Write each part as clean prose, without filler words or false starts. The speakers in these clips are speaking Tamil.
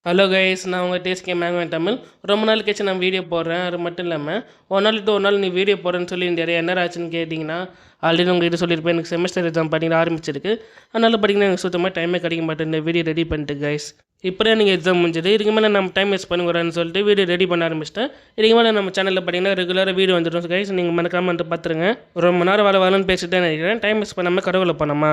ஹலோ கைஸ், நான் உங்கள் டேஸ்கே மேங்கோ தமிழ். ரொம்ப நாள் கழிச்சு நான் வீடியோ போடுறேன். அது மட்டும் இல்லாமல் ஒரு நாள் விட்டு ஒரு நாள் நீ வீடியோ போடுறேன்னு சொல்லி நிறைய என்ன ஆச்சுன்னு கேட்டிங்கன்னா, ஆல்ரெடி உங்கள்கிட்ட சொல்லியிருப்பேன். எனக்கு செமஸ்டர் எக்ஸாம் பார்த்தீங்கன்னா ஆரம்பிச்சிருக்கு. அதனால் பார்த்தீங்கன்னா எனக்கு சுத்தமாக டைமே கிடைக்க மாட்டேன் இந்த வீடியோ ரெடி பண்ணிட்டு கைஸ். இப்போ தான் நீங்கள் எக்ஸாம் முடிஞ்சது. இதுக்கு மேலே நம்ம டைம் வேஸ்ட் பண்ணுங்கிறேன்னு சொல்லிட்டு வீடியோ ரெடி பண்ண ஆரம்பிச்சிட்டேன். இதுக்கு மேலே நம்ம சேனலில் பார்த்தீங்கன்னா ரெகுலராக வீடியோ வந்துடும் கைஸ். நீங்கள் மறக்காம வந்து பார்த்துருங்க. ரொம்ப நேரம் வரணும்னு பேசிட்டு நினைக்கிறேன். டைம் வேஸ்ட் பண்ணாமல் கடவுளை பண்ணாமா.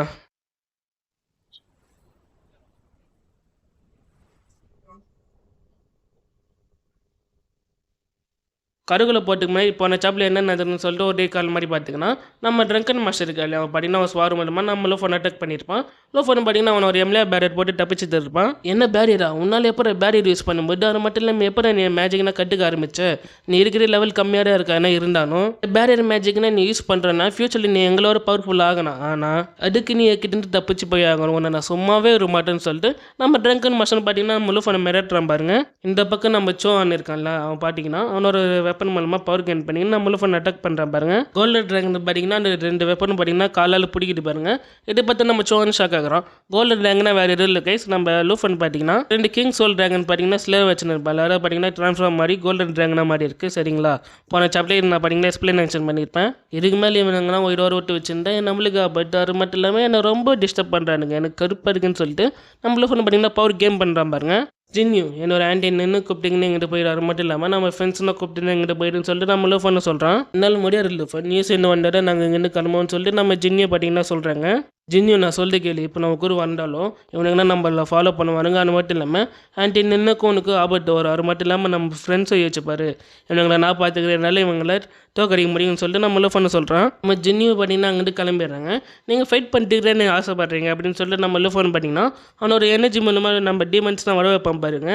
கருகுல போட்டுக்கு முன்னாடி போன சாப்பில் என்ன நடந்ததுன்னு சொல்லிட்டு ஒரு கால் மாதிரி பார்த்திங்கன்னா, நம்ம ட்ரங்கன் மாஸ்டர் இருக்கா இல்லையா, அவன் பார்த்தீங்கன்னா அவன் ஸ்வார் மூலமாக நம்ம லோ ஃபோன் அட்டாக் பண்ணியிருப்பான். லோ ஃபோன் பார்த்தீங்கன்னா அவன் ஒரு எம்எல்ஏ பேரியர் போட்டு தப்பிச்சுட்டு இருப்பான். என்ன பேரியரா, உன்னால் எப்போ பேரியர் யூஸ் பண்ணும்போது அது மட்டும் இல்லாமல் எப்போ நீ மேஜிக்னா கட்டுக்க ஆரம்பிச்ச, நீ இருக்கிற லெவல் கம்மியாக தான் இருக்கா என்ன இருந்தாலும் பேரியர் மேஜிக்னா நீ யூஸ் பண்ணுறனா ஃபியூச்சரில் நீ எங்களோட பவர்ஃபுல் ஆகணும். ஆனால் அதுக்கு நீ கிட்ட தப்பிச்சு போய் ஆகணும், உன்னை நான் சும்மாவே ஒரு மாட்டேன்னு சொல்லிட்டு நம்ம ட்ரங்கன் மாஸ்டர் பார்த்தீங்கன்னா நம்ம லோ ஃபோனை மிரட்டுறான் பாருங்க. இந்த பக்கம் நம்ம சோன் இருக்கான்ல, அவன் பார்த்தீங்கன்னா அவனோட வெப்பன் மூலமாக பவர் கெயின் பண்ணி நம்ம லூஃபன் அட்டாக் பண்ணுறான் பாருங்க. கோல்டன் ட்ராகன் பார்த்தீங்கன்னா அந்த ரெண்டு வெப்பன் பார்த்தீங்கன்னா காலால் பிடிக்கிட்டு பாருங்க. இதை பார்த்து நம்ம சோன் ஷாக் ஆகிறோம். கோல்டன் ட்ராகனா வேறு எதுவும் இல்லை கைஸ். நம்ம லூஃபன் பார்த்தீங்கன்னா ரெண்டு கிங் சோல் ட்ராகன் பார்த்தீங்கன்னா ஸ்லேவ் வச்சுருப்பாள். அதாவது பார்த்தீங்கன்னா ட்ரான்ஸ்ஃபார்ம் மாதிரி கோல்டன் ட்ராகனா மாதிரி இருக்குது சரிங்களா. போன சாப்டர் நான் பார்த்தீங்கன்னா எக்ஸ்பிளனேஷன் பண்ணியிருப்பேன். இதுக்கு மேலே இவனுங்கன்னா உயிரோடு விட்டு வச்சுருந்தேன் நம்மளுக்கு. பட் அது மட்டும் இல்லாமல் என்னை ரொம்ப டிஸ்டர்ப் பண்ணுறானுங்க, எனக்கு கருப்பாக இருக்குன்னு சொல்லிட்டு நம்ம லூஃபன் பார்த்தீங்கன்னா பவர் கேம் பண்ணுறான் பாருங்க. ஜின்யூ என்னோட ஆண்டி நின்று கூப்பிட்டிங்கன்னு எங்கிட்ட போயிடாரு. மட்டும் இல்லாமல் நம்ம ஃப்ரெண்ட்ஸ்னால் கூப்பிட்டு எங்கிட்ட போயிடுன்னு சொல்லிட்டு நம்ம லோ பண்ண சொல்கிறான். என்னால் முடியாது இல்லை ஃபன் நியூஸ் இன்னும் வந்தால் நாங்கள் இங்கேருந்து கிளம்புவோம்னு சொல்லிட்டு நம்ம ஜின்னியை பார்த்தீங்கன்னா சொல்கிறாங்க. ஜின்னியூ நான் சொல்லிட்டு கேள்வி, இப்போ நம்ம கூட வந்தாலும் இவனுக்குன்னா நம்மள ஃபாலோ பண்ணுவானுங்க. அது மட்டும் இல்லாமல் ஆண்டி நின்னுக்கும் உனக்கு ஆபத்து வரும். அது மட்டும் இல்லாமல் நம்ம ஃப்ரெண்ட்ஸை யோசிச்சுப்பாரு, இவங்களை நான் பார்த்துக்கிறதுனால இவங்களை தோக்கடிக்க முடியும்னு சொல்லிட்டு நம்ம லோ பண்ண சொல்கிறான். நம்ம ஜின்னியூ பார்த்தீங்கன்னா அங்கிட்டு கிளம்பிடுறாங்க. நீங்கள் ஃபைட் பண்ணிட்டுக்கிறேன்னு ஆசைப்படுறீங்க அப்படின்னு சொல்லிட்டு நம்ம லோ ஃபோன் பார்த்தீங்கன்னா அவனோட எனர்ஜி மூலமாக நம்ம டீமன்ஸ் தான் வர வைப்பான் பாருங்க.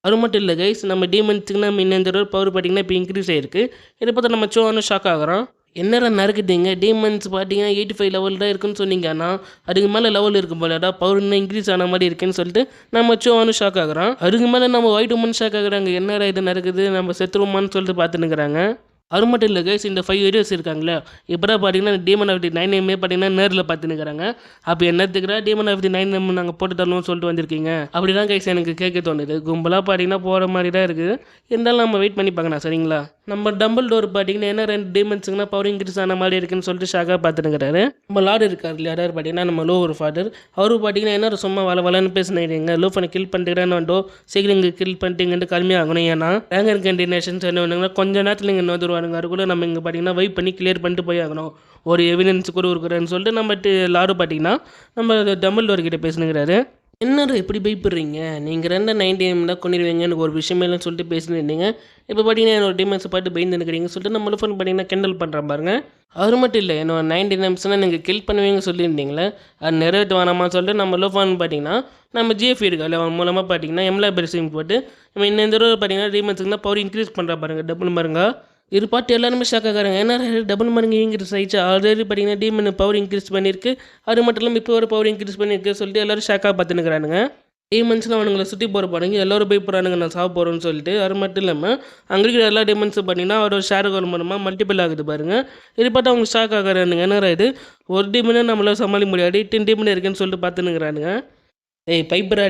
அது மட்டும் இல்லை கைஸ், நம்ம டீமன்ஸுக்கு நம்ம இந்த பவர் பார்த்தீங்கன்னா இப்போ இன்க்ரீஸ் ஆகிருக்கு. இதை பார்த்து நம்ம சோன்னு ஷாக் ஆகிறோம். என்னடா நடக்குதுங்க, டீமன்ஸ் பார்த்தீங்கன்னா 85 லெவல் தான் இருக்குன்னு சொன்னீங்க. ஆனால் அதுக்கு மேலே லெவல் இருக்கும் போல, அதான் பவர் இன்னும் இன்க்ரீஸ் ஆன மாதிரி இருக்குன்னு சொல்லிட்டு நம்ம சோன்னு ஷாக் ஆகிறோம். அதுக்கு மேலே நம்ம ஒயிட் உமன் ஷாக் ஆகுறாங்க. என்னடா இது நடக்குது, நம்ம செத்துருமான்னு சொல்லிட்டு பார்த்துன்னுக்குறாங்க. அது மட்டும் இல்லை கைஸ், இந்த 5 வீடியோஸ் இருக்காங்களே இப்போ தான் பார்த்தீங்கன்னா டீமன் ஆஃப் தி 9 பார்த்தீங்கன்னா நேரில் பார்த்துன்னுக்குறாங்க. அப்போ என்னத்துக்குறா டீமன் ஆஃப் தி 9 நாங்கள் போட்டு தரணும்னு சொல்லிட்டு வந்திருக்கீங்க அப்படி தான் கைஸ் எனக்கு கேட்க தோணுது. கும்பலாக பார்த்தீங்கன்னா போகிற மாதிரி தான் இருக்குது. இருந்தாலும் நம்ம வெயிட் பண்ணி பார்க்கலாம் சரிங்களா. நம்ம டம்பிள் டோர் பார்த்தீங்கன்னா என்ன 2 டீமன்ஸுங்கன்னா பவர் இன்க்ரீஸ் ஆன மாதிரி இருக்குன்னு சொல்லிட்டு ஷாக்காக பார்த்துனுக்கிறாரு. நம்ம லார்டு இருக்கார் இல்லையா, யாராவது பார்த்தீங்கன்னா நம்ம லோ ஒரு ஃபாதர், அவரு பார்த்தீங்கன்னா என்ன சும்மா வளன்னு பேசினீங்க, லோ பண்ணி கில் பண்ணிட்டுக்கிறேன்னு வந்தோ சீக்கிரம் இங்கே கில் பண்ணிட்டீங்கன்ட்டு கம்மியாகணும். ஏன்னா ரேங்கர் கண்டினேஷன்ஸ் என்ன வேணுங்கன்னா கொஞ்சம் நேரத்தில் இங்கே வந்துடுவாங்க. அதுக்குள்ளே நம்ம இங்கே பார்த்தீங்கன்னா வெயிட் பண்ணி கிளியர் பண்ணிட்டு போய் ஆகணும். ஒரு எவிடன்ஸ் கூட இருக்கிறேன்னு சொல்லிட்டு நம்ம லார்டு பார்த்தீங்கன்னா நம்ம டம்பிள் டோர் கிட்டே பேசினுக்கிறாரு. என்னடா எப்படி பயப்படுறீங்க, நீங்கள் 290 தான் கொண்டிருவீங்க எனக்கு ஒரு விஷயமே இல்லைன்னு சொல்லிட்டு பேசினிருந்தீங்க. இப்போ பார்த்தீங்கன்னா என்னோட டீமன்ஸை பார்த்து பயந்து நிற்கிறீங்கன்னு சொல்லிட்டு நம்ம ஃபோன் பார்த்தீங்கன்னா கிண்டல் பண்ணுற பாருங்க. அது மட்டும் இல்லை, என்னோட 90 நிமிஷம்னா நீங்கள் கில் பண்ணுவீங்க சொல்லியிருந்தீங்களே, அது நிறைவேற்ற வேணாமான்னு சொல்லிட்டு நம்ம லோஃபான் பார்த்தீங்கன்னா நம்ம ஜிஎஃப் இருக்கா அவன் மூலமாக பார்த்தீங்கன்னா எம்எல்ஏ பெருசிங் போட்டு நம்ம இந்த தடவை பார்த்தீங்கன்னா டீமன்ஸுக்கு தான் பவர் இன்க்ரீஸ் பண்ணுறா பாருங்க, டபுள் பாருங்க. இது பாட்டு எல்லாருமே ஷாக் ஆகிறாங்க. ஏன்னா டபுள் மடங்கு இன்க்ரீஸ் ஆகிடுச்சு. ஆல்ரெடி பார்த்தீங்கன்னா டீமன் பவர் இன்க்ரீஸ் பண்ணியிருக்கு. அது மட்டும் இல்லாமல் இப்போ ஒரு பவர் இன்க்ரீஸ் பண்ணியிருக்கு சொல்லிட்டு எல்லோரும் ஷாக்காக பார்த்துன்னுக்குறானுங்க. டீமன்ஸ்லாம் அவனுங்களை சுற்றி போகிற பாருங்க, எல்லோரும் போய் போகிறானுங்க நான் சாப்பிட போகிறேன்னு சொல்லிட்டு. அது மட்டும் இல்லாமல் அங்கே இருக்கிற எல்லா டீமன்ஸும் பார்த்தீங்கன்னா அவரோட ஷேர் கோல் மூலமாக மல்டிபிள் ஆகுது பாருங்கள். இது பார்த்து அவங்க ஷாக் ஆகிறானுங்க. என்ன இது ஒரு டீமனே நம்மளால் சமாளிக்க முடியாது, 10 டீமன் இருக்குன்னு சொல்லிட்டு பார்த்துன்னுக்குறானுங்க. பைப்பர்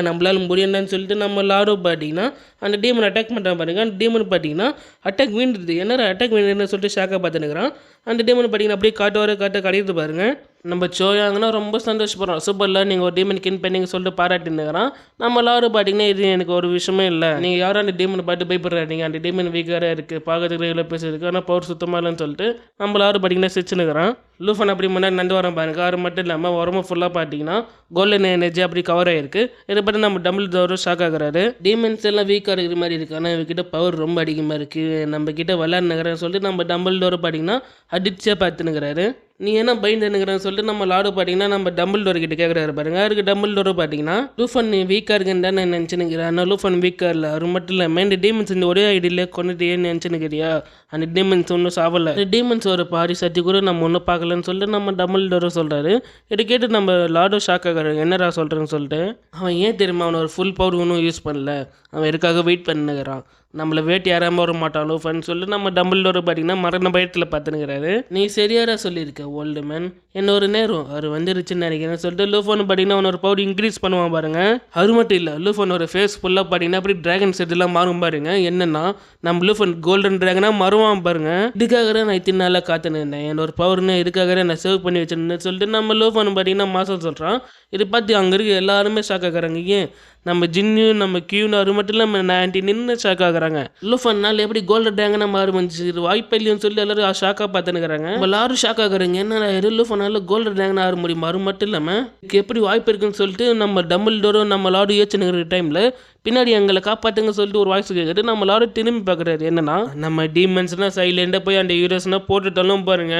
நம்மளால முடியலன்னு சொல்லிட்டு நம்ம லாரோ பார்த்தீங்கன்னா அந்த டீமன் அட்டாக் பண்ணுறான் பாருங்க. அந்த டீமன் பார்த்தீங்கன்னா அட்டாக் வீண்டுது. என்ன அட்டாக் வீண்டுன்னு சொல்லிட்டு ஷாக்காக பார்த்துனுக்குறான். அந்த டீமன் பார்த்தீங்கன்னா அப்படியே காட்ட கிடையாது பாருங்க. நம்ம சோயாங்கன்னா ரொம்ப சந்தோஷப்படுறோம். சூப்பரில் நீங்கள் ஒரு டீமன் கின் பண்ணிங்க சொல்லிட்டு பாராட்டினுக்கிறான். நம்ம லாரோ பார்த்தீங்கன்னா இது எனக்கு ஒரு விஷயமே இல்லை, நீங்கள் யாரும் அந்த டீமனை பார்த்து பயப்படுறாங்க, அந்த டீமன் வீக்காக இருக்குது, பார்க்கறதுக்கு எவ்வளோ பேச இருக்குது, ஆனால் பவர் சுத்தமாக இல்லைன்னு சொல்லிட்டு நம்ம லாரோ பார்த்தீங்கன்னா சிரிச்சுனுக்கிறான். லூஃபன் அப்படி முன்னாடி நண்டு வரோம் பாருங்க. அது மட்டும் இல்லாமல் உரமும் ஃபுல்லாக பார்த்தீங்கன்னா கோல்டன் எனர்ஜி அப்படி கவர் ஆகிருக்கு. இதை பற்றி நம்ம டம்பிள் டோரும் ஷாக் ஆகிறாரு. டீமன்ஸ் எல்லாம் வீக்காக இருக்கிற மாதிரி இருக்குது, ஆனால் இவகிட்ட பவர் ரொம்ப அதிகமாக இருக்குது, நம்ம கிட்ட விளையாடுனுங்கிறன்னு சொல்லிட்டு நம்ம டம்பிள் டோரை பார்த்தீங்கன்னா அடிச்சே பார்த்துனுக்கிறாரு. நீ என்ன பயந்துனுங்கிறன்னு சொல்லிட்டு நம்ம லாடு பார்த்தீங்கன்னா நம்ம டம்பிள் டோர் கிட்ட கேட்குறாரு பாருங்க. அதுக்கு டம்பிள் டோரை பார்த்தீங்கன்னா லூஃபன் நீ வீக்காக இருக்குன்னு தான் நான் நினச்சினுக்கிறேன், ஆனால் லூஃபன் வீக்காக இல்லை. அது மட்டும் இல்லாமல் இந்த டீமன்ஸ் இந்த ஒரே ஐடியில் கொண்டுட்டேன்னு நினச்சினுக்கிறியா, அந்த டீமன்ஸ் ஒன்றும் சாவலை, அந்த டீமன்ஸ் ஒரு பாரி சத்தி கூட நம்ம ஒன்றும் பார்க்கலன்னு சொல்லிட்டு நம்ம டம்பிள் டோரை சொல்கிறாரு. இதை கேட்டு நம்ம லாடோ ஷாக் ஆகிறாரு, என்னடா சொல்கிறேன்னு சொல்லிட்டு. அவன் ஏன் தெரியுமா அவனை ஒரு ஃபுல் பவர் ஒன்றும் யூஸ் பண்ணல, அவன் எதுக்காக வெயிட் பண்ணுகிறான். நம்மளை வேட்டையாராமல் வர மாட்டான் லூஃபன் சொல்லிட்டு நம்ம டம்பிள்டோரை பார்த்தீங்கன்னா மரண பயத்தில் பார்த்துனுங்கிறாரு. நீ சரியாரா சொல்லியிருக்க ஓல்டு மேன், இன்னொரு நேரம் அவர் வந்துருச்சுன்னு நினைக்கிறேன் சொல்லிட்டு லூஃபன் பார்த்தீங்கன்னா அவனோட பவர் இன்க்ரீஸ் பண்ணுவான் பாருங்க. அது மட்டும் இல்லை லூஃபனோட ஃபேஸ் ஃபுல்லாக பார்த்தீங்கன்னா அப்படி டிராகன் செட்டெல்லாம் மாறும் பாருங்க. என்னன்னா நம்ம லூஃபன் கோல்டன் டிராகனாக மாறுவான் பாருங்க. இதுக்காக நான் இத்தனை நாளாக காத்துன்னு இருந்தேன், என்னோட பவர்னு இதுக்காக நான் சேவ் பண்ணி வச்சிருந்தேன் சொல்லிட்டு நம்ம லூஃபன் பார்த்தீங்கன்னா மாதம் சொல்கிறான். இதை பார்த்து அங்கே இருக்க எல்லாருமே ஷாக் ஆகுறாங்க. ஏன் நம்ம ஜின்னு நம்ம கியூன்னு அது மட்டும் இல்லாமல் 90 நின்று ஷாக் ஆகுறாங்க. லூஃபன்னால் எப்படி கோல்டன் டிராகனாக மாறு வந்துச்சு வாய்ப்பு இல்லைன்னு சொல்லி எல்லாரும் ஷாக்காக பார்த்துனுக்குறாங்க. எல்லாரும் ஷாக் ஆகுறாங்க. என்ன லூஃபனால் கோல்டன் டிராகன் ஆக முடியுமா? அது மட்டும் இல்லாமல் இதுக்கு எப்படி வாய்ப்பு இருக்குன்னு சொல்லிட்டு நம்ம டம்பிள்டோரும் நம்ம லார்டு யோசிச்சுனுக்கிற டைமில் பின்னாடி எங்களை காப்பாற்றுங்க சொல்லிட்டு ஒரு வாய்ஸ் கேட்குறது. நம்ம லார்டு திரும்பி பார்க்குறாரு. என்னன்னா நம்ம டீமன்ஸ்னால் சைலண்டாக போய் அந்த ஹீரோஸ்னால் போட்டுட்டாலும் பாருங்க,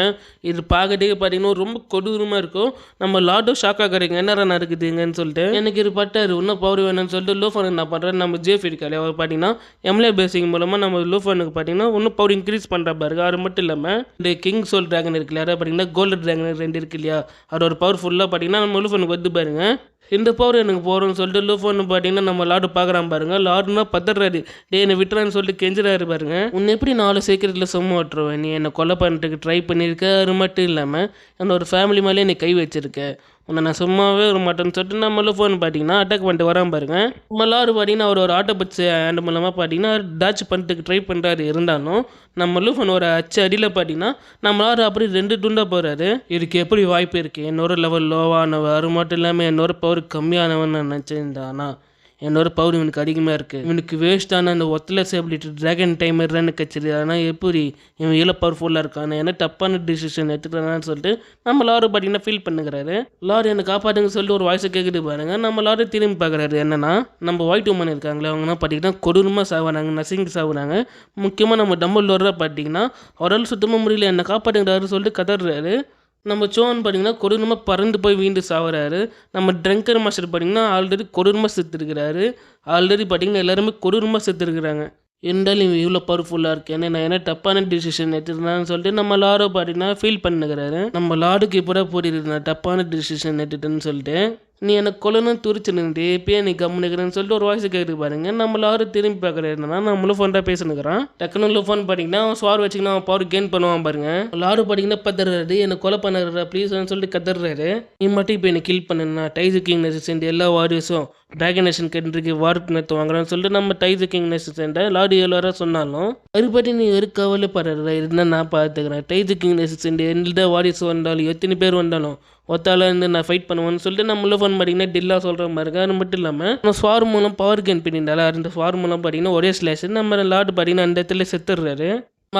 இது பார்க்கறதுக்கு பார்த்தீங்கன்னா ரொம்ப கொடூரமாக இருக்கும். நம்ம லார்டும் ஷாக் ஆகுறீங்க, என்ன நடக்குதுங்கன்னு சொல்லிட்டு. எனக்கு இது பட்டாரு இன்னும் பவர் வேணும்னு சொல்லிட்டு லூஃபன் என்ன பண்ணுறாரு, நம்ம ஜேஃப் இருக்காரு அவர் பார்த்தீங்கன்னா எம்லே பேசிங் மூலமாக நம்ம லூஃபனுக்கு பார்த்தீங்கன்னா இன்னும் பவர் இன்க்ரீஸ் பண்ணுற பாருங்க. அது மட்டும் இல்லாமல் இந்த கிங் சோல் டிராகன் இருக்கு இல்லையா, பார்த்தீங்கன்னா கோல்டன் டிராகன் 2 இருக்கு இல்லையா, அதோட பவர் ஃபுல்லாக பார்த்தீங்கன்னா நம்ம லூஃபனுக்கு வந்து பாருங்க. இந்த பவர் எனக்கு போகிறோன்னு சொல்லிட்டு லூஃபன் பார்த்தீங்கன்னா நம்ம லார்டு பார்க்குறான் பாருங்க. லார்டுனா பதறாரு, டே என்னை விட்டுறான்னு சொல்லிட்டு கெஞ்சுறாரு பாருங்க. உன்னை எப்படி 4 சீக்கிரத்தில் சும்மா விட்டுருவேன், நீ என்னை கொலை பண்ணுறதுக்கு ட்ரை பண்ணியிருக்க. அது மட்டும் இல்லாமல் என்னோட ஃபேமிலி மேலே நீ கை வச்சிருக்க, உன்னை நான் சும்மாவே ஒரு மாட்டேன்னு சொல்லிட்டு நம்ம லூஃபன் பார்த்தீங்கன்னா அட்டாக் பண்ணிட்டு வரான் பாருங்க. நம்ம லார்டு பார்த்தீங்கன்னா அவர் ஒரு ஆட்டோபட்ஸ் ஹேண்ட் மூலமாக பார்த்தீங்கன்னா டாச் பண்ணிட்டு ட்ரை பண்ணுறாரு. இருந்தாலும் நம்ம லூஃபன் ஒரு அடியில் பார்த்தீங்கன்னா நம்ம லார்டு அப்படி 2 துண்டாக போகிறாரு. இதுக்கு எப்படி வாய்ப்பு இருக்குது? என்னோட லெவல் லோவானவன், அது மட்டும் இல்லாமல் என்னோட பவர் கம்மியானவன் நான் நினச்சிருந்தானா என்னோட பவர் இவனுக்கு அதிகமாக இருக்குது. இவனுக்கு வேஸ்ட்டான அந்த ஒத்தலஸ் எபிலிட்டி ட்ராகன் டைமர் ரன் கச்சிரு. ஆனால் எப்படி இவன் இவ்வளோ பவர்ஃபுல்லாக இருக்கான், ஏன்னா தப்பான டிசிஷன் எடுத்துக்கிறான்னு சொல்லிட்டு நம்ம லார்டு பார்த்தீங்கன்னா ஃபீல் பண்ணுகிறாரு. லார்டு என்னை காப்பாற்றுங்க சொல்லிட்டு ஒரு வாய்ஸை கேட்குது பாருங்க. நம்ம லார்டு திரும்பி பார்க்குறாரு. என்னன்னா நம்ம ஒயிட் உமன் இருக்காங்களே அவங்கன்னா பார்த்தீங்கன்னா கொடூரமாக சாகுறாங்க, நசிங்கி சாகுறாங்க. முக்கியமாக நம்ம டம்பிள்டோரை பார்த்தீங்கன்னா அவரால் சுத்தமாக முடியல, என்னை காப்பாற்றுங்கிறாரு சொல்லிட்டு கதறாரு. நம்ம சோன் பார்த்தீங்கன்னா கொடூரமாக பறந்து போய் வீண்டு சாகுறாரு. நம்ம ட்ரங்கர் மாஸ்டர் பார்த்தீங்கன்னா ஆல்ரெடி கொடூரமாக செத்துருக்கிறாரு. ஆல்ரெடி பார்த்தீங்கன்னா எல்லாருமே கொடூரமாக செத்துருக்குறாங்க. இருந்தாலும் இவன் இவ்வளோ பவர்ஃபுல்லாக இருக்கேன், நான் என்ன தப்பான டிசிஷன் எடுத்துருந்தான்னு சொல்லிட்டு நம்ம லார்டு பார்த்தீங்கன்னா ஃபீல் பண்ணுகிறாரு. நம்ம லார்டுக்கு இப்போ புரியுது நான் தப்பான டிசிஷன் எடுத்துட்டேன்னு சொல்லிட்டு. நீ எனக்கு கொல்லணும் துரிச்சுன்னு இப்பயே நீ கம்முனுக்கிறேன்னு சொல்லிட்டு ஒரு வாய்ஸ் கேட்குது பாருங்க. நம்ம லார்டு திரும்பி பார்க்குறது என்னன்னா நம்ம லூஃபன்டாக பேசுனுக்கிறான். டக்குனு லூஃபன் பார்த்தீங்கன்னா அவன் ஸ்வார் வச்சுக்கினா அவன் பவர் கெயின் பண்ணுவான் பாருங்க. லார்டு பார்த்தீங்கன்னா பதறாரு, என்னை கொலை பண்ணுறா ப்ளீஸ்ன்னு சொல்லிட்டு கதறாரு. நீ மட்டும் இப்போ என்னை கில் பண்ணுனா டைசு கிங் நெசன்ட் எல்லா வாரியர்ஸும் டிராகன் நேஷன் கண்ட்ரிக்கு வார்ப் நடத்துவாங்கன்னு சொல்லிட்டு நம்ம டைசு கிங் நெசன்ட் லார்டு எவ்வளோ சொன்னாலும் அது பற்றி நீ ஒரு கவலைப்படுற இருந்தால் நான் பார்த்துக்கிறேன். டைசு கிங் நெசன்ட் எந்த வாரியர்ஸ் வந்தாலும் எத்தனை பேர் வந்தாலும் ஒத்தால இருந்து நான் ஃபைட் பண்ணுவேன்னு சொல்லிட்டு நம்ம லூஃபன் பார்த்தீங்கன்னா டில்லாக சொல்கிற மாதிரி இருக்கு. அது மட்டும் இல்லாமல் நம்ம ஸ்வார் மூலம் பவர் கெயின் பண்ணியிருந்தால அந்த ஸ்வார் மூலம் பார்த்தீங்கன்னா ஒரே ஸ்லேஷ் நம்ம லார்டு பார்த்தீங்கன்னா அந்த இடத்துல செத்துடுறாரு.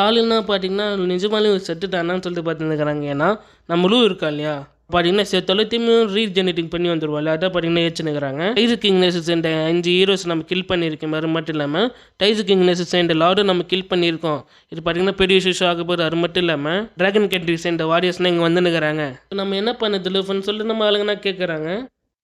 ஆளுன்னா பார்த்தீங்கன்னா நிஜமாலையும் செத்துட்டானான்னு சொல்லிட்டு பார்த்துருக்குறாங்க. ஏன்னா நம்ம லூ இருக்கா இல்லையா பார்த்தீங்கன்னா சேர்த்தாலும் திரும்பியும் ரீஜெனரேட்டிங் பண்ணி வந்துடுவாள். அதான் பார்த்தீங்கன்னா ஏச்சுனுக்கிறாங்க. டைசு கிங் நெசன்ட் 5 ஹீரோஸ் நம்ம கில் பண்ணியிருக்கோம். அது மட்டும் இல்லாமல் டைசு கிங் நெசன்ட் லார்டு நம்ம கில் பண்ணியிருக்கோம். இது பார்த்தீங்கன்னா பெரிய இஷ்யூ ஆக போகுது. அது மட்டும் இல்லாமல் டிராகன் கண்ட்ரி சேர்ந்த வாரியர்ஸ்லாம் இங்கே வந்துனுக்கிறாங்க. நம்ம என்ன பண்ணது லூஃபன் சொல்லிட்டு நம்ம ஆளுங்கன்னா கேட்குறாங்க.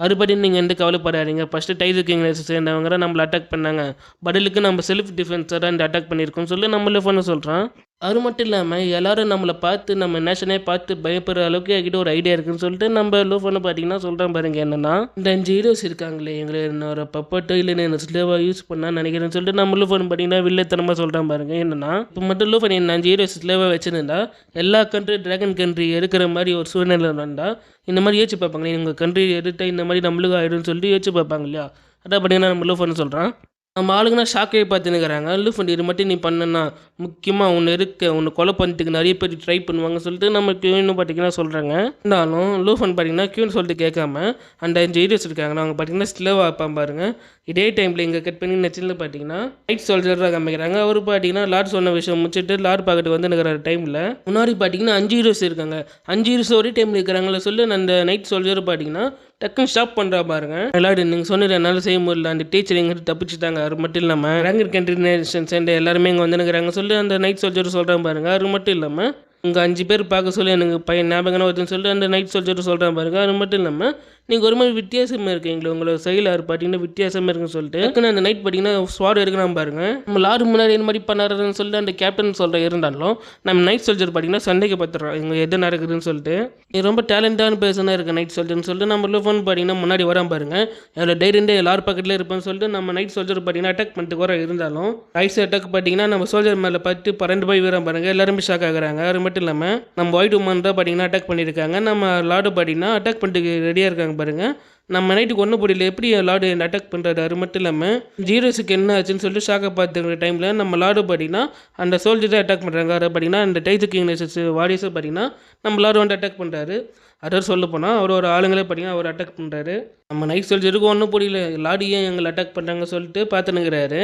அதுபடி நீங்கள் எந்த கவலைப்படாதீங்க, ஃபஸ்ட்டு டைசு கிங் சேர்ந்தவங்க நம்மளை அட்டாக் பண்ணாங்க, பதிலுக்கு நம்ம செல்ஃப் டிஃபென்ஸாக இந்த அட்டாக் பண்ணியிருக்கோம் சொல்லி நம்ம லூஃபன் சொல்கிறான். அது மட்டும் இல்லாமல் எல்லோரும் நம்மளை பார்த்து நம்ம நேஷனே பார்த்து பயப்படுற அளவுக்கு என்கிட்ட ஒரு ஐடியா இருக்குன்னு சொல்லிட்டு நம்ம லூஃபன் பார்த்தீங்கன்னா சொல்கிறேன் பாருங்க. என்னன்னா இந்த 5 ஹீரோஸ் இருக்காங்களே எங்களை என்னோட பப்பட்டோ இல்லை என்ன ஸ்லேவாக யூஸ் பண்ணான்னு நினைக்கிறேன்னு சொல்லிட்டு நம்ம லூஃபன் பார்த்தீங்கன்னா வில்லத்தனமாக சொல்கிறேன் பாருங்க. என்னன்னா இப்போ மட்டும் லூஃபன் என்ன 5 ஹீரோஸ் ஸ்லேவாக வச்சுருந்தா எல்லா கண்ட்ரி டிராகன் கண்ட்ரி இருக்கிற மாதிரி ஒரு சூழ்நிலை வந்தால் இந்த மாதிரி யோசிச்சு பார்ப்பாங்களே, எங்கள் கண்ட்ரி எடுத்தால் இந்த மாதிரி நம்மளுக்கு ஆகிடும்னு சொல்லிட்டு யோசிச்சு பார்ப்பாங்க இல்லையா. அதான் பார்த்தீங்கன்னா நம்ம லூஃபன் சொல்கிறான். நம்ம ஆளுங்கன்னா ஷாக்கே பார்த்துனுக்கிறாங்க. லூஃபன் இது மட்டும் நீ பண்ணனா முக்கியமாக ஒன்று உன்னை கொலை பண்ணிட்டுக்கு நிறைய பேர் ட்ரை பண்ணுவாங்க சொல்லிட்டு நம்ம கியூன்னு பார்த்தீங்கன்னா சொல்கிறாங்க. இருந்தாலும் லூஃபன் பார்த்தீங்கன்னா கியூன்னு சொல்லிட்டு கேட்காம அந்த 5 ஹீரோஸ் இருக்காங்க அவங்க பார்த்தீங்கன்னா ஸ்லோவாக வைப்பான் பாருங்க. இதே டைமில் இங்கே கட் பண்ணி நெச்சில் பார்த்தீங்கன்னா நைட் சோல்ஜராக காமிக்கிறாங்க. அவர் பார்த்தீங்கன்னா லார்ட் சொன்ன விஷயம் முடிச்சுட்டு லார்ட் பார்க்கறதுக்கு வந்து நிற்கிற டைமில் முன்னாடி பார்த்தீங்கன்னா 5 ஹீரோஸ் இருக்காங்க. 5 ஹீரோஸ் ஒரே டைமில் இருக்கிறாங்களே சொல்லி அந்த நைட் சோல்ஜர் பார்த்தீங்கன்னா டக்குன்னு ஸ்டாப் பண்ணுறா பாருங்க. எல்லாரும் நீங்கள் சொன்னது என்னால் செய்ய முடியல, அந்த டீச்சர் எங்கிட்ட தப்பிச்சுட்டாங்க. அது மட்டும் இல்லாமல் ரேங்கர் கண்ட்ரி நேஷன் சேர்ந்த எல்லாருமே இங்கே வந்துனுக்கிறாங்க சொல்லி அந்த நைட் சோல்ஜர் சொல்கிறாங்க பாருங்க. அது மட்டும் இல்லாமல் உங்கள் 5 பேர் பார்க்க சொல்லி எனக்கு பையன் ஞாபகம் வருதுன்னு சொல்லிட்டு அந்த நைட் சோல்ஜர் சொல்கிறேன் பாருங்க. அது மட்டும் இல்லாமல் நீங்கள் ஒரு மாதிரி வித்தியாசமாக இருக்கீங்களா உங்களோட செயல் பார்த்தீங்கன்னா வித்தியாசமாக இருக்குன்னு சொல்லிட்டு டக்குன்னு அந்த நைட் பார்த்தீங்கன்னா ஸ்வாட் எடுக்கலாம் பாருங்க. நம்ம லாரு முன்னாடி என்ன மாதிரி பண்ணாருன்னு சொல்லிட்டு அந்த கேப்டன் சொல்கிற இருந்தாலும் நம்ம நைட் சோல்ஜர் பார்த்தீங்கன்னா சண்டைக்கு பார்த்துறோம் இங்கே எது நடக்குதுன்னு சொல்லிட்டு. இது ரொம்ப டேலண்டான பேர்சனாக இருக்குது நைட் சோல்ஜர்னு சொல்லிட்டு நம்ம லூஃபன் பார்த்தீங்கன்னா முன்னாடி வரான் பாருங்க. அதில் டைரண்டே எல்லாரும் பக்கத்தில் இருப்பேன்னு சொல்லிட்டு நம்ம நைட் சோல்ஜர் பார்த்தீங்கன்னா அட்டாக் பண்ணிட்டு வர இருந்தாலும் ஐஸ் அட்டாக் பார்த்தீங்கன்னா நம்ம சோல்ஜர் மேலே பார்த்து பறந்து போய் வரான் பாருங்க. எல்லாருமே ஷாக் ஆகுறாங்க. அது மட்டும் இல்லாமல் நம்ம ஒயிட் உமன் தான் பார்த்தீங்கன்னா அட்டாக் பண்ணியிருக்காங்க. நம்ம லார்டு பார்த்தீங்கன்னா அட்டாக் பண்ணிட்டு ரெடியாக இருக்காங்க பாருங்க. நம்ம நைட்டுக்கு ஒன்றும் புரியல எப்படி லார்டு அட்டாக் பண்ணுறாரு. அது மட்டும் இல்லாமல் ஜீரோஸுக்கு என்ன ஆச்சுன்னு சொல்லிட்டு ஷாக்கை பார்த்துக்கிற டைமில் நம்ம லார்டு பார்த்தீங்கன்னா அந்த சோல்ஜர் தான் அட்டாக் பண்ணுறாங்க. அதை பார்த்தீங்கன்னா அந்த டைஜு கிங்னஸ் வாரியஸை பார்த்தீங்கன்னா நம்ம லார்டு வந்து அட்டாக் பண்ணுறாரு. அதாவது சொல்ல போனால் ஒரு ஆளுங்களே பார்த்தீங்கன்னா அவர் அட்டாக் பண்ணுறாரு. நம்ம நைட் சோல்ஜருக்கு ஒன்றும் புரியல லார்டு ஏன் எங்களை அட்டாக் பண்ணுறாங்க சொல்லிட்டு பார்த்துனுங்கிறாரு.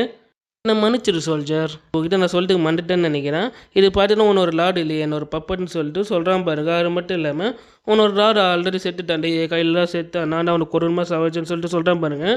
நான் மன்னிச்சிரு சோல்ஜர் உங்ககிட்ட நான் சொல்லிட்டு மறந்துட்டேன்னு நினைக்கிறேன். இது பார்த்தீங்கன்னா உன்னோட லார்டு இல்லையே என்னோட பப்பட்னு சொல்லிட்டு சொல்கிறான் பாருங்க. அது மட்டும் இல்லாமல் உன்னோட லார்டு ஆல்ரெடி செத்துட்டாண்டே கையிலலாம் செத்து நான் அவனுக்கு ஒரு மாதம் ஆச்சுன்னு சொல்லிட்டு சொல்கிறான் பாருங்க.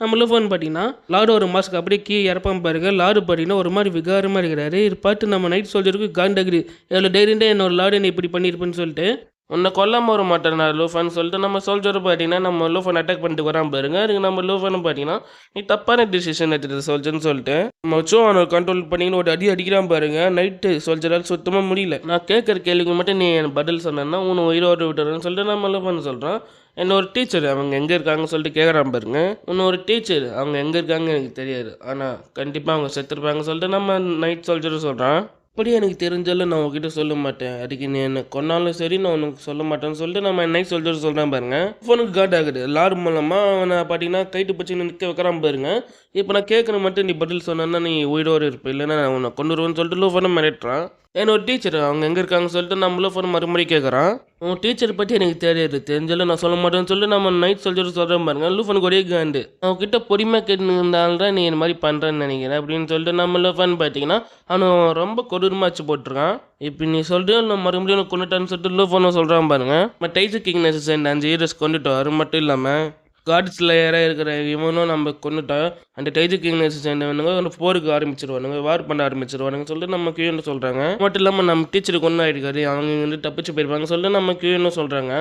நம்ம லூஃபன் பார்த்தீங்கன்னா லார்டு ஒரு மாஸ்க்கு அப்படியே கீ இறப்பான் பாருங்க. லார்டு பார்த்தீங்கன்னா ஒரு மாதிரி விகாரமாக இருக்கிறாரு. இது பார்த்து நம்ம நைட் சோல்ஜருக்கு காண்டகிரி எவ்வளோ டைரிண்டே என்னோட லார்டு என்ன இப்படி பண்ணியிருப்பேன்னு சொல்லிட்டு உன்னை கொல்லாமல் வர மாட்டேன் நான் லூஃபன் சொல்லிட்டு நம்ம சோல்ஜர் பார்த்தீங்கன்னா நம்ம லூஃபன் அட்டாக் பண்ணிட்டு வரான் பாருங்க. அதுக்கு நம்ம லூஃபன் பார்த்தீங்கன்னா நீ தப்பான டிசிஷன் எடுத்துட்டு சோல்ஜர்னு சொல்லிட்டு நம்ம வச்சும் அவனை கண்ட்ரோல் பண்ணிங்கன்னு ஒரு அடிக்கிறான் பாருங்க. நைட்டு சோல்ஜரால் சுத்தமாக முடியல. நான் கேட்குற கேள்விக்கு மட்டும் நீ பதில் சொன்னேன்னா உன்னை உயிரோடு விட்டுறேன்னு சொல்லிட்டு நம்ம லூஃபன் சொல்கிறான். என்ன ஒரு டீச்சர் அவங்க எங்கே இருக்காங்கன்னு சொல்லிட்டு கேட்குறான் பாருங்க. இன்னும் ஒரு டீச்சர் அவங்க எங்கே இருக்காங்க எனக்கு தெரியாது ஆனால் கண்டிப்பாக அவங்க செத்துருப்பாங்க சொல்லிட்டு நம்ம நைட் சோல்ஜர் சொல்கிறான். அப்படியே எனக்கு தெரிஞ்சாலும் நான் உங்ககிட்ட சொல்ல மாட்டேன். அதுக்கு நீ என்ன கொன்னாலும் சரி நான் உனக்கு சொல்ல மாட்டேன்னு சொல்லிட்டு நம்ம நைட் சோல்ஜர் சொல்கிறேன் பாருங்க. ஃபோனுக்கு காட் ஆகுது. லார் மூலமாக அவனை பார்த்தீங்கன்னா கைட்டு பிடிச்சி நிற்க வைக்கிறான் பாருங்க. இப்போ நான் கேட்குற மட்டும் நீ பதில் சொன்னா நீ உயிரோடு இருப்ப இல்லைன்னா நான் உன்னை கொண்டுருவேன்னு சொல்லிட்டு லூஃபனை மிரட்டுறான். ஏன்னா ஒரு டீச்சர் அவங்க எங்கே இருக்காங்கன்னு சொல்லிட்டு நம்ம லூஃபன் மறுபடியும் கேட்குறான். உன் டீச்சர் பற்றி எனக்கு தெரியாது தெரிஞ்சாலும் நான் சொல்ல மாட்டேன்னு சொல்லிட்டு நம்ம நைட் சோல்ஜர் சொல்கிறேன் பாருங்க. லூஃபனுக்கு ஒரே காண்டு அவன்கிட்ட பொறுமையாக கேட்டுருந்தாலும் தான் நீ இந்த மாதிரி பண்ணுறேன்னு நினைக்கிறேன் அப்படின்னு சொல்லிட்டு நம்ம லூஃபன் பார்த்தீங்கன்னா அவன் ரொம்ப கொடூரமாச்சு போட்டிருக்கான். இப்போ நீ சொல்லிட்டு நான் மறுபடியும் கொண்டுட்டான்னு சொல்லிட்டு லூஃபனும் சொல்கிறான் பாருங்க. நம்ம டைஜு கிங்னஸ் அந்த 5 ஹீரோஸ் கொண்டுட்டோம். அது மட்டும் இல்லாமல் காட்ஸ் லேயராக இருக்கிற இவனும் நம்ம கொண்டுட்டோம். அந்த டைஜு கிங்னஸ் சேர்ந்தவனுங்க ஒரு போருக்கு ஆரம்பிச்சிருவானுங்க வார் பண்ண ஆரம்பிச்சிருவானுங்க சொல்லிட்டு நம்ம கியூன்னு சொல்கிறாங்க. மட்டும் இல்லாமல் நம்ம டீச்சருக்கு ஒன்றும் ஆகிடுக்காரு அவங்க வந்து தப்பிச்சு போயிருப்பாங்க சொல்லிட்டு நம்ம கியூன்னு சொல்கிறாங்க.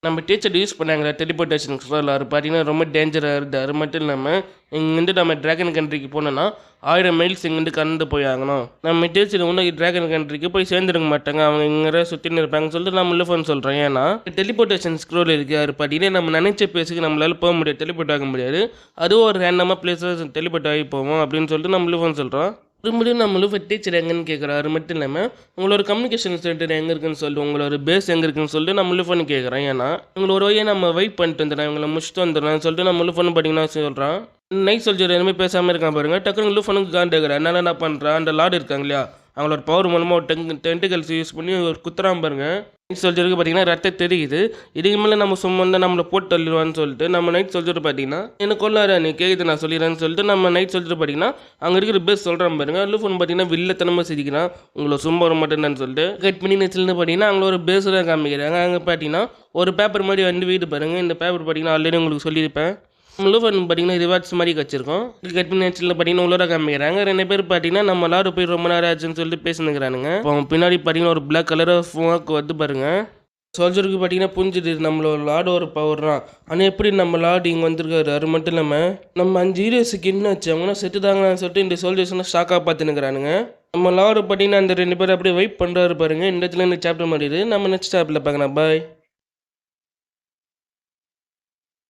நம்ம டீச்சர் யூஸ் பண்ணாங்க டெலிபோர்டேஷன் சொல்ல அது பார்த்தீங்கன்னா ரொம்ப டேஞ்சராக இருக்குது. அது மட்டும் இல்லாமல் இங்கேருந்து நம்ம ட்ராகன் கண்ட்ரிக்கு போனோன்னா 1000 மைல்ஸ் இங்கேருந்து கடந்து போய் ஆகணும். நம்ம டீச்சர் இன்னும் ட்ராகன் கண்ட்ரிக்கு போய் சேர்ந்துருக்க மாட்டாங்க அவங்க இங்கே சுற்றின்னு இருப்பாங்க சொல்லிட்டு நம்ம லூஃபன் சொல்கிறோம். ஏன்னா டெலிபோர்டேஷன் ஸ்க்ரோல் இருக்குது. அது பார்த்தீங்கன்னா நம்ம நினைச்ச பிளேஸுக்கு நம்மளால போக முடியாது டெலிபோர்ட் ஆக முடியாது. அதுவும் ஒரு ரேண்டமாக பிளேஸஸ் டெலிபோர்ட் ஆகி போவோம் அப்படின்னு சொல்லிட்டு நம்ம லூஃபன் சொல்கிறோம். மறுபடியும் நம்ம லூஃபன் டீச்சர் எங்கன்னு கேட்குறாரு. மட்டும் இல்லாமல் உங்களோட கம்யூனிகேஷன் சென்டர் எங்கே இருக்குன்னு சொல்லிட்டு உங்களோட பேஸ் எங்கே இருக்குன்னு சொல்லிட்டு நம்ம லூஃபன் கேட்குறேன். ஏன்னா உங்களை ஒரு வழியாக நம்ம வெயிட் பண்ணிட்டு வந்துடுறேன் இவங்களை முடிச்சுட்டு வந்துடுறேன் சொல்லிட்டு நம்ம லூஃபன் பார்த்தீங்கன்னா சொல்கிறான். நைட் சோல்ஜர் எதுவுமே பேசாமல் இருக்கான் பாருங்க. டக்குனு லூஃபனுக்கு காண்டாகிறான். அதனால என்ன பண்ணுறான் அந்த லார்டு இருக்காங்க இல்லையா அவங்களோட பவர் மூலமாக ஒரு டென்டிகல்ஸ் யூஸ் பண்ணி ஒரு குத்துறான் பாருங்க. நைட் சோல்ஜருக்கு பார்த்தீங்கன்னா ரத்தம் தெரியுது. இதுக்கு மேலே நம்ம சும்மா தான் நம்மளை போட்டு தள்ளிடுவான்னு சொல்லிட்டு நம்ம நைட் சோல்ஜர் பார்த்தீங்கன்னா எனக்கு கொள்ளாரு நீ கேட்குது நான் சொல்லிடுறேன்னு சொல்லிட்டு நம்ம நைட் சோல்ஜர் பார்த்தீங்கன்னா அங்கே இருக்கிற பேஸ் சொல்கிறான் பாருங்க. லூஃபன் பார்த்தீங்கன்னா வில்லத்தனமாக சிரிக்கிறான் உங்களை சும்மா வர மாட்டேன்னு சொல்லிட்டு கட் பண்ணி நெச்சில்னு பார்த்தீங்கன்னா அவங்கள ஒரு பேஸ் தான் காமிக்கிறாங்க. அங்கே பார்த்தீங்கன்னா ஒரு பேப்பர் மாதிரி வந்து வீடு பாருங்கள். இந்த பேப்பர் பார்த்தீங்கன்னா ஆல்ரெடி உங்களுக்கு சொல்லியிருப்பேன். லூஃபன் பார்த்தீங்கன்னா ரிவார்ட்ஸ் மாதிரி வச்சிருக்கோம். கட் பண்ணி நெச்சில் பார்த்தீங்கன்னா உள்ளோட காமிக்கிறாங்க. 2 பேர் பார்த்தீங்கன்னா நம்ம லார்டு போய் ரொம்ப நேரம் ஆச்சுன்னு சொல்லிட்டு பேசினுக்கிறானுங்க. அவங்க பின்னாடி பார்த்தீங்கன்னா ஒரு பிளாக் கலர் ஃபோக்கு வந்து பாருங்க. சோல்ஜருக்கு பார்த்தீங்கன்னா புரிஞ்சுது நம்மளோட லார்டு ஒரு பவர் தான். ஆனால் எப்படி நம்ம லார்டு இங்கே வந்திருக்காரு. அது மட்டும் இல்லாமல் நம்ம 5 ஹீரோஸுக்கு என்ன ஆச்சு அவங்கன்னா செட்டுதாங்கன்னு சொல்லிட்டு இந்த சோல்ஜர்ஸ்லாம் ஷாக்காக பார்த்துனுக்கிறானுங்க. நம்ம லார்டு பார்த்தீங்கன்னா அந்த 2 பேர் அப்படியே வெயிட் பண்ணுறாரு பாருங்க. இந்த இடத்துல இந்த சாப்டர் மாறிடுது. நம்ம நெக்ஸ்ட் சாப்டரில் பார்க்கலாம். பாய்.